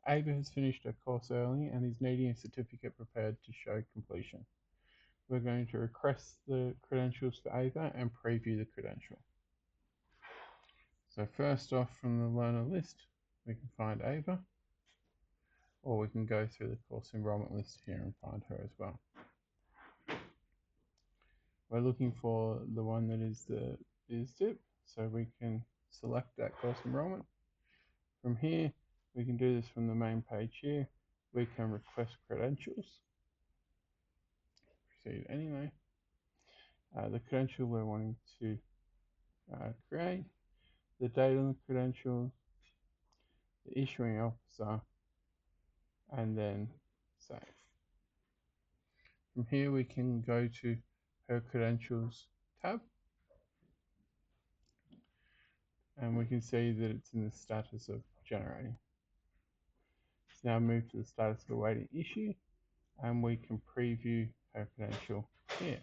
Ava has finished her course early and is needing a certificate prepared to show completion. We're going to request the credentials for Ava and preview the credential. So first off, from the learner list, we can find Ava, or we can go through the course enrollment list here and find her as well. We're looking for the one that is the BizDip, so we can select that course enrollment. From here, we can do this from the main page here. We can request credentials. Proceed anyway. The credential we're wanting to create, the date on the credential, the issuing officer, and then save. From here, we can go to her credentials tab, and we can see that it's in the status of generating. Let's now move to the status of awaiting issue, and we can preview her credential here.